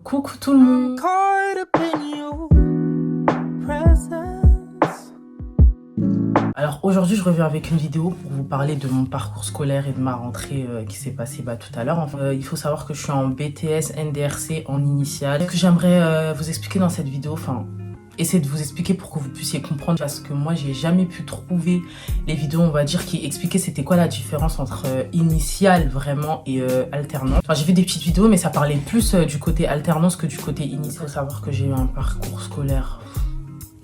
Coucou tout le monde. Alors aujourd'hui je reviens avec une vidéo pour vous parler de mon parcours scolaire et de ma rentrée qui s'est passée tout à l'heure. Enfin, il faut savoir que je suis en BTS NDRC en initiale. Ce que j'aimerais vous expliquer dans cette vidéo, essayer de vous expliquer pour que vous puissiez comprendre, parce que moi j'ai jamais pu trouver les vidéos on va dire qui expliquaient c'était quoi la différence entre initiale vraiment et alternance. Enfin, j'ai vu des petites vidéos mais ça parlait plus du côté alternance que du côté initial. Il faut savoir que j'ai eu un parcours scolaire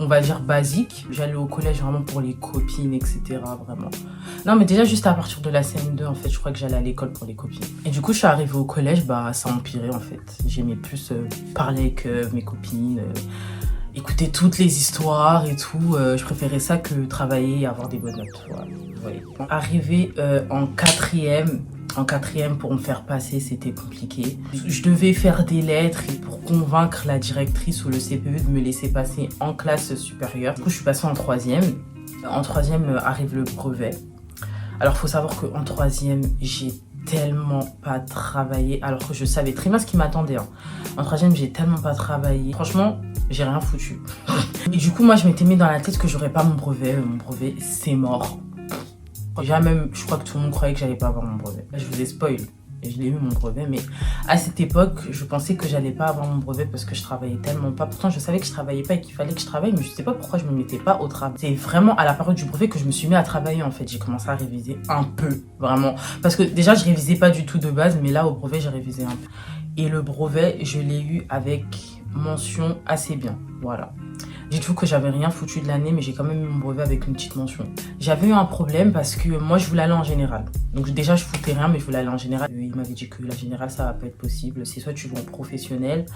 on va dire basique. J'allais au collège vraiment pour les copines, etc. Vraiment. Non, mais déjà, juste à partir de la CM2, en fait, je crois que j'allais à l'école pour les copines. Et du coup, je suis arrivée au collège, ça empirait, en fait. J'aimais plus parler avec mes copines, écouter toutes les histoires et tout. Je préférais ça que travailler et avoir des bonnes notes. Voilà, vous voyez. Arrivée en quatrième, pour me faire passer, c'était compliqué. Je devais faire des lettres et pour convaincre la directrice ou le CPE de me laisser passer en classe supérieure. Du coup, je suis passée en troisième. En troisième arrive le brevet. Alors, faut savoir qu'en troisième, j'ai tellement pas travaillé, alors que je savais très bien ce qui m'attendait. En troisième, j'ai tellement pas travaillé. Franchement, j'ai rien foutu. Et du coup, moi, je m'étais mis dans la tête que j'aurais pas mon brevet. Mon brevet, c'est mort. Déjà même, je crois que tout le monde croyait que j'allais pas avoir mon brevet. Je vous ai spoil, et je l'ai eu mon brevet, mais à cette époque, je pensais que j'allais pas avoir mon brevet parce que je travaillais tellement pas. Pourtant, je savais que je travaillais pas et qu'il fallait que je travaille, mais je sais pas pourquoi je me mettais pas au travail. C'est vraiment à la période du brevet que je me suis mis à travailler en fait. J'ai commencé à réviser un peu, vraiment. Parce que déjà, je révisais pas du tout de base, mais là, au brevet, j'ai révisé un peu. Et le brevet, je l'ai eu avec mention assez bien, voilà. Dites-vous que j'avais rien foutu de l'année, mais j'ai quand même eu mon brevet avec une petite mention. J'avais eu un problème parce que moi, je voulais aller en général. Donc déjà, je foutais rien, mais je voulais aller en général. Il m'avait dit que la générale, ça va pas être possible. C'est soit tu vas en professionnel,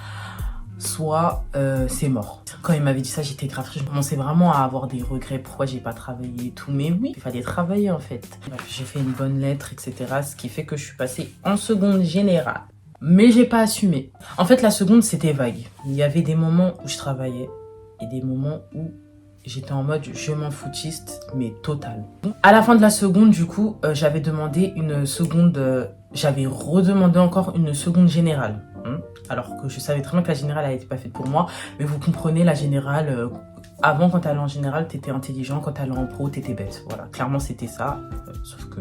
soit c'est mort. Quand il m'avait dit ça, j'étais grave triste. Je commençais vraiment à avoir des regrets. Pourquoi j'ai pas travaillé et tout. Mais oui, il fallait travailler en fait. J'ai fait une bonne lettre, etc. Ce qui fait que je suis passée en seconde générale. Mais j'ai pas assumé. En fait, la seconde, c'était vague. Il y avait des moments où je travaillais et des moments où j'étais en mode je m'en foutiste, mais total. À la fin de la seconde, du coup, j'avais demandé une seconde... j'avais redemandé encore une seconde générale. Alors que je savais très bien que la générale, elle n'était pas faite pour moi. Mais vous comprenez, la générale... avant, quand t'allais en générale, t'étais intelligent. Quand t'allais en pro, t'étais bête. Voilà, clairement, c'était ça. Sauf que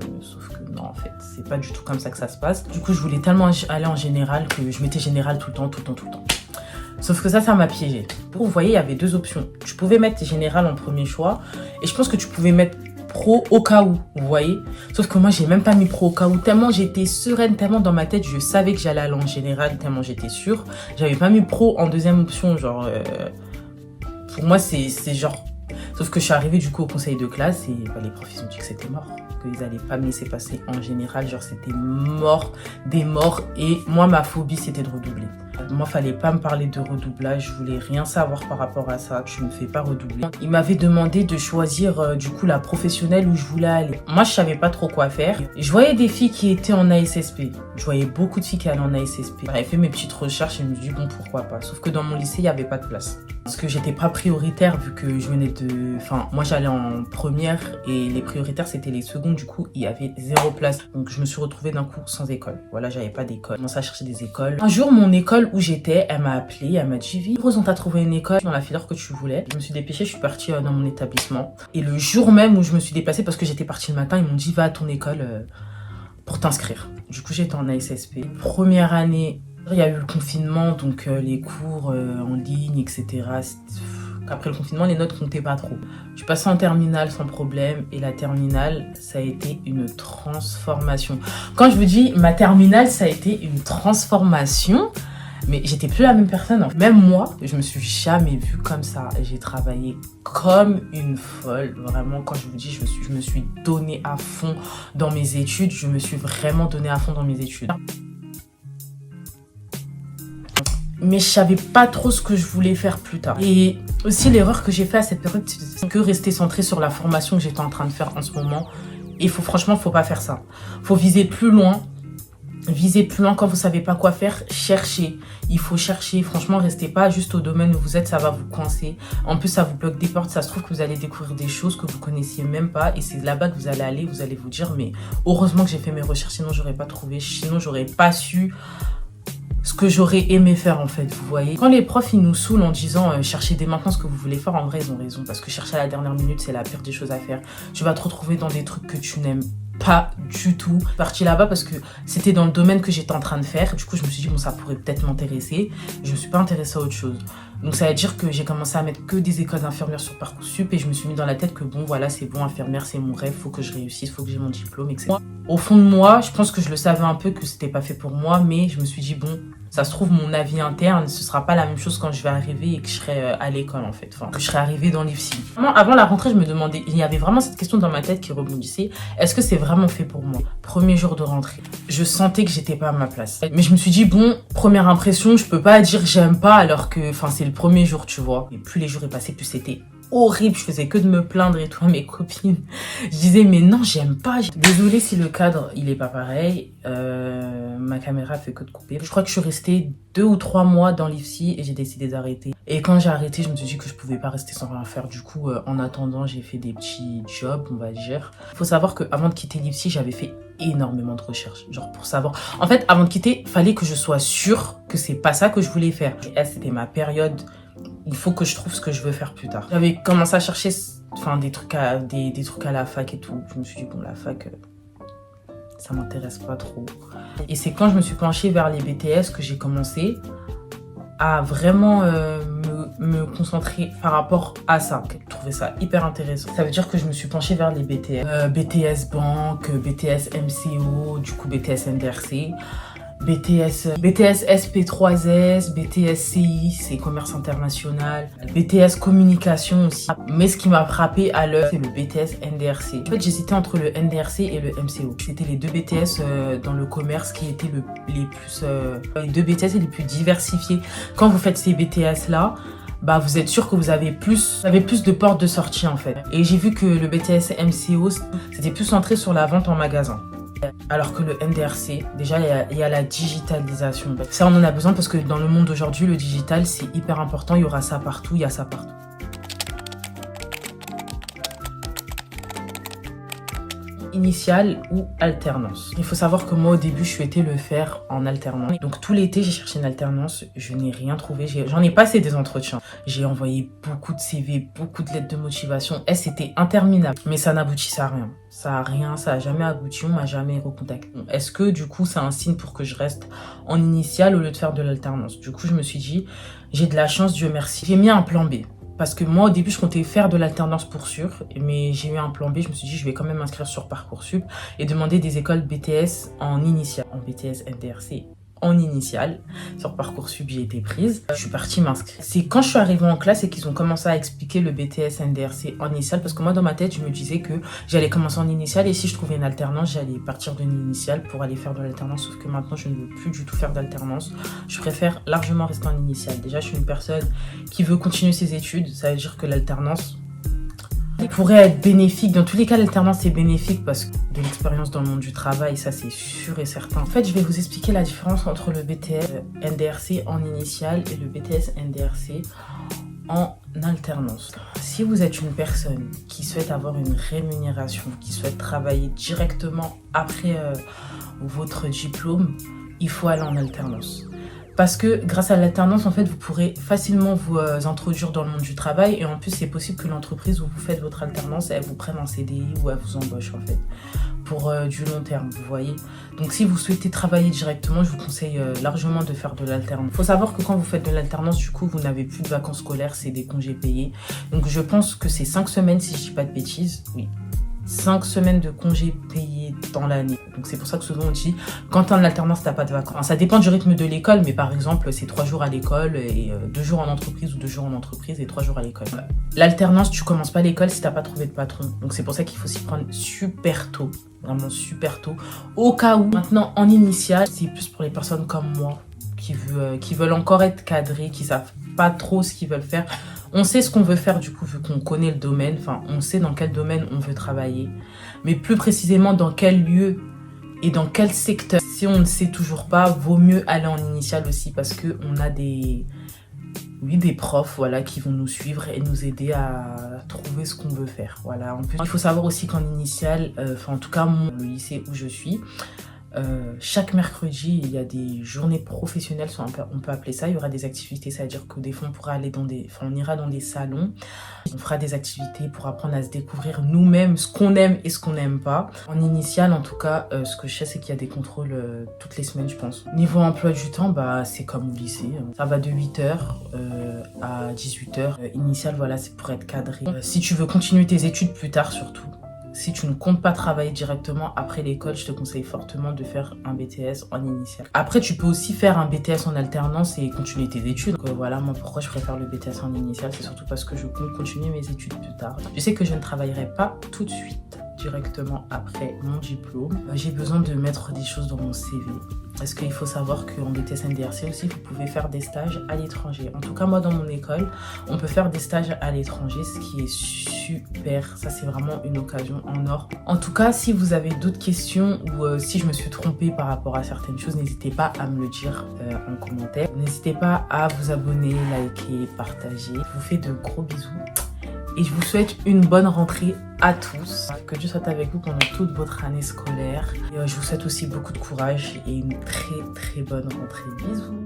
non, en fait, c'est pas du tout comme ça que ça se passe. Du coup, je voulais tellement aller en générale que je mettais générale tout le temps. Sauf que ça m'a piégée. Vous voyez, il y avait deux options. Tu pouvais mettre général en premier choix. Et je pense que tu pouvais mettre pro au cas où, vous voyez. Sauf que moi, j'ai même pas mis pro au cas où. Tellement j'étais sereine, tellement dans ma tête, je savais que j'allais aller en général, tellement j'étais sûre. J'avais pas mis pro en deuxième option, genre... pour moi, c'est genre... Sauf que je suis arrivée du coup au conseil de classe et les profs ils ont dit que c'était mort. Qu'ils allaient pas me laisser passer en général, genre c'était mort des morts. Et moi, ma phobie, c'était de redoubler. Moi, fallait pas me parler de redoublage, je voulais rien savoir par rapport à ça, tu me fais pas redoubler. Il m'avait demandé de choisir du coup la professionnelle où je voulais aller. Moi, je savais pas trop quoi faire. Je voyais des filles qui étaient en ASSP. Je voyais beaucoup de filles qui allaient en ASSP. J'avais fait mes petites recherches et je me suis dit bon, pourquoi pas. Sauf que dans mon lycée, il y avait pas de place. Parce que j'étais pas prioritaire vu que je venais de... Enfin, moi j'allais en première et les prioritaires c'était les secondes. Du coup, il y avait 0 place. Donc je me suis retrouvée d'un coup sans école. Voilà, j'avais pas d'école. J'ai commencé à chercher des écoles. Un jour, mon école où j'étais, elle m'a appelée, elle m'a dit « Rose, on t'a trouvé une école dans la filière que tu voulais. » Je me suis dépêchée, je suis partie dans mon établissement. Et le jour même où je me suis déplacée, parce que j'étais partie le matin, ils m'ont dit « Va à ton école pour t'inscrire. » Du coup, j'étais en ASSP. Première année, il y a eu le confinement, donc les cours en ligne, etc. Après le confinement, les notes comptaient pas trop. Je suis passée en terminale sans problème et la terminale, ça a été une transformation. Quand je vous dis ma terminale, ça a été une transformation, mais j'étais plus la même personne. Même moi, je me suis jamais vue comme ça. J'ai travaillé comme une folle. Vraiment, quand je vous dis, je me suis donnée à fond dans mes études. Je me suis vraiment donnée à fond dans mes études. Mais je savais pas trop ce que je voulais faire plus tard. Et aussi l'erreur que j'ai fait à cette période, c'est que rester centrée sur la formation que j'étais en train de faire en ce moment. Et franchement, faut pas faire ça. Faut viser plus loin. Visez plus loin quand vous savez pas quoi faire, cherchez. Il faut chercher. Franchement, restez pas juste au domaine où vous êtes, ça va vous coincer. En plus, ça vous bloque des portes. Ça se trouve que vous allez découvrir des choses que vous connaissiez même pas. Et c'est là-bas que vous allez aller. Vous allez vous dire, mais heureusement que j'ai fait mes recherches, sinon j'aurais pas trouvé. Sinon, j'aurais pas su ce que j'aurais aimé faire en fait, vous voyez. Quand les profs ils nous saoulent en disant cherchez dès maintenant ce que vous voulez faire, en vrai ils ont raison, parce que chercher à la dernière minute c'est la pire des choses à faire. Tu vas te retrouver dans des trucs que tu n'aimes pas du tout. Je suis partie là-bas parce que c'était dans le domaine que j'étais en train de faire. Du coup, je me suis dit, bon, ça pourrait peut-être m'intéresser. Je me suis pas intéressée à autre chose. Donc, ça veut dire que j'ai commencé à mettre que des écoles d'infirmières sur Parcoursup et je me suis mis dans la tête que bon, voilà, c'est bon, infirmière, c'est mon rêve, faut que je réussisse, faut que j'ai mon diplôme, etc. Au fond de moi, je pense que je le savais un peu que c'était pas fait pour moi, mais je me suis dit, bon, ça se trouve, mon avis interne, ce sera pas la même chose quand je vais arriver et que je serai à l'école, en fait. Enfin, que je serai arrivée dans l'IFSI. Avant la rentrée, je me demandais, il y avait vraiment cette question dans ma tête qui rebondissait. Est-ce que c'est vraiment fait pour moi? Premier jour de rentrée, je sentais que j'étais pas à ma place. Mais je me suis dit, bon, première impression, je peux pas dire j'aime pas alors que, enfin, c'est le premier jour, tu vois. Et plus les jours est passé, plus c'était horrible, je faisais que de me plaindre et tout à mes copines. Je disais mais non, j'aime pas. Désolée si le cadre il est pas pareil. Ma caméra fait que de couper. Je crois que je suis restée 2 ou 3 mois dans l'IFSI et j'ai décidé d'arrêter. Et quand j'ai arrêté, je me suis dit que je pouvais pas rester sans rien faire. Du coup, en attendant, j'ai fait des petits jobs, on va dire. Faut savoir que avant de quitter l'IFSI, j'avais fait énormément de recherches, genre pour savoir. En fait, avant de quitter, fallait que je sois sûre que c'est pas ça que je voulais faire. Et c'était ma période. Il faut que je trouve ce que je veux faire plus tard. J'avais commencé à chercher des trucs à la fac et tout. Je me suis dit, bon, la fac, ça m'intéresse pas trop. Et c'est quand je me suis penchée vers les BTS que j'ai commencé à vraiment me concentrer par rapport à ça. Je trouvais ça hyper intéressant. Ça veut dire que je me suis penchée vers les BTS. BTS Banque, BTS MCO, du coup BTS NDRC. BTS SP3S, BTS CI, c'est commerce international, BTS communication aussi. Mais ce qui m'a frappé à l'heure, c'est le BTS NDRC. En fait, j'hésitais entre le NDRC et le MCO. C'était les deux BTS dans le commerce qui étaient les deux BTS les plus diversifiés. Quand vous faites ces BTS là, bah vous êtes sûr que vous avez plus de portes de sortie en fait. Et j'ai vu que le BTS MCO, c'était plus centré sur la vente en magasin. Alors que le NDRC, déjà, il y a la digitalisation. Ça, on en a besoin parce que dans le monde d'aujourd'hui, le digital, c'est hyper important. Il y aura ça partout, il y a ça partout. Initiale ou alternance. Il faut savoir que moi, au début, je souhaitais le faire en alternance. Donc, tout l'été, j'ai cherché une alternance. Je n'ai rien trouvé. J'en ai passé des entretiens. J'ai envoyé beaucoup de CV, beaucoup de lettres de motivation. Et c'était interminable. Mais ça n'aboutissait à rien. Ça a jamais abouti. On m'a jamais recontacté. Est-ce que, du coup, c'est un signe pour que je reste en initiale au lieu de faire de l'alternance? Du coup, je me suis dit, j'ai de la chance, Dieu merci. J'ai mis un plan B. Parce que moi, au début, je comptais faire de l'alternance pour sûr, mais j'ai eu un plan B. Je me suis dit, je vais quand même m'inscrire sur Parcoursup et demander des écoles BTS en initiale, en BTS NDRC en initiale. Sur Parcoursup, j'ai été prise. Je suis partie m'inscrire. C'est quand je suis arrivée en classe et qu'ils ont commencé à expliquer le BTS NDRC en initiale, parce que moi, dans ma tête, je me disais que j'allais commencer en initiale et si je trouvais une alternance, j'allais partir d'une initiale pour aller faire de l'alternance. Sauf que maintenant, je ne veux plus du tout faire d'alternance. Je préfère largement rester en initiale. Déjà, je suis une personne qui veut continuer ses études. Ça veut dire que l'alternance pourrait être bénéfique. Dans tous les cas, l'alternance est bénéfique parce que de l'expérience dans le monde du travail, ça c'est sûr et certain. En fait, je vais vous expliquer la différence entre le BTS NDRC en initiale et le BTS NDRC en alternance. Si vous êtes une personne qui souhaite avoir une rémunération, qui souhaite travailler directement après votre diplôme, il faut aller en alternance. Parce que grâce à l'alternance, en fait, vous pourrez facilement vous introduire dans le monde du travail. Et en plus, c'est possible que l'entreprise où vous faites votre alternance, elle vous prenne en CDI ou elle vous embauche, en fait, pour du long terme, vous voyez. Donc, si vous souhaitez travailler directement, je vous conseille largement de faire de l'alternance. Il faut savoir que quand vous faites de l'alternance, du coup, vous n'avez plus de vacances scolaires, c'est des congés payés. Donc, je pense que c'est 5 semaines, si je dis pas de bêtises. Oui. 5 semaines de congés payés dans l'année. Donc c'est pour ça que souvent on dit, quand t'es en alternance, t'as pas de vacances. Enfin, ça dépend du rythme de l'école, mais par exemple, c'est 3 jours à l'école et 2 jours en entreprise ou 2 jours en entreprise et 3 jours à l'école. Voilà. L'alternance, tu commences pas l'école si t'as pas trouvé de patron. Donc c'est pour ça qu'il faut s'y prendre super tôt. Vraiment super tôt. Au cas où, maintenant en initiale, c'est plus pour les personnes comme moi qui veulent encore être cadrées, qui savent pas trop ce qu'ils veulent faire. On sait ce qu'on veut faire du coup, vu qu'on connaît le domaine, enfin on sait dans quel domaine on veut travailler, mais plus précisément dans quel lieu et dans quel secteur. Si on ne sait toujours pas, vaut mieux aller en initiale aussi parce qu'on a des profs voilà, qui vont nous suivre et nous aider à trouver ce qu'on veut faire. Voilà. En plus, il faut savoir aussi qu'en initiale, en tout cas le lycée où je suis, Chaque mercredi, il y a des journées professionnelles, on peut appeler ça. Il y aura des activités, ça veut dire que des fois, on ira dans des salons. On fera des activités pour apprendre à se découvrir nous-mêmes, ce qu'on aime et ce qu'on n'aime pas. En initial, en tout cas, ce que je sais, c'est qu'il y a des contrôles toutes les semaines, je pense. Niveau emploi du temps, bah, c'est comme au lycée. Ça va de 8h à 18h. Initial, voilà, c'est pour être cadré. Si tu veux continuer tes études plus tard, surtout. Si tu ne comptes pas travailler directement après l'école, je te conseille fortement de faire un BTS en initial. Après, tu peux aussi faire un BTS en alternance et continuer tes études. Donc voilà, moi, pourquoi je préfère le BTS en initial, c'est surtout parce que je compte continuer mes études plus tard. Je sais que je ne travaillerai pas tout de suite, directement après mon diplôme. J'ai besoin de mettre des choses dans mon CV. Parce qu'il faut savoir qu'en BTS NDRC aussi, vous pouvez faire des stages à l'étranger. En tout cas, moi, dans mon école, on peut faire des stages à l'étranger, ce qui est super. Ça, c'est vraiment une occasion en or. En tout cas, si vous avez d'autres questions ou si je me suis trompée par rapport à certaines choses, n'hésitez pas à me le dire en commentaire. N'hésitez pas à vous abonner, liker, partager. Je vous fais de gros bisous. Et je vous souhaite une bonne rentrée à tous. Que Dieu soit avec vous pendant toute votre année scolaire. Et je vous souhaite aussi beaucoup de courage et une très très bonne rentrée. Bisous.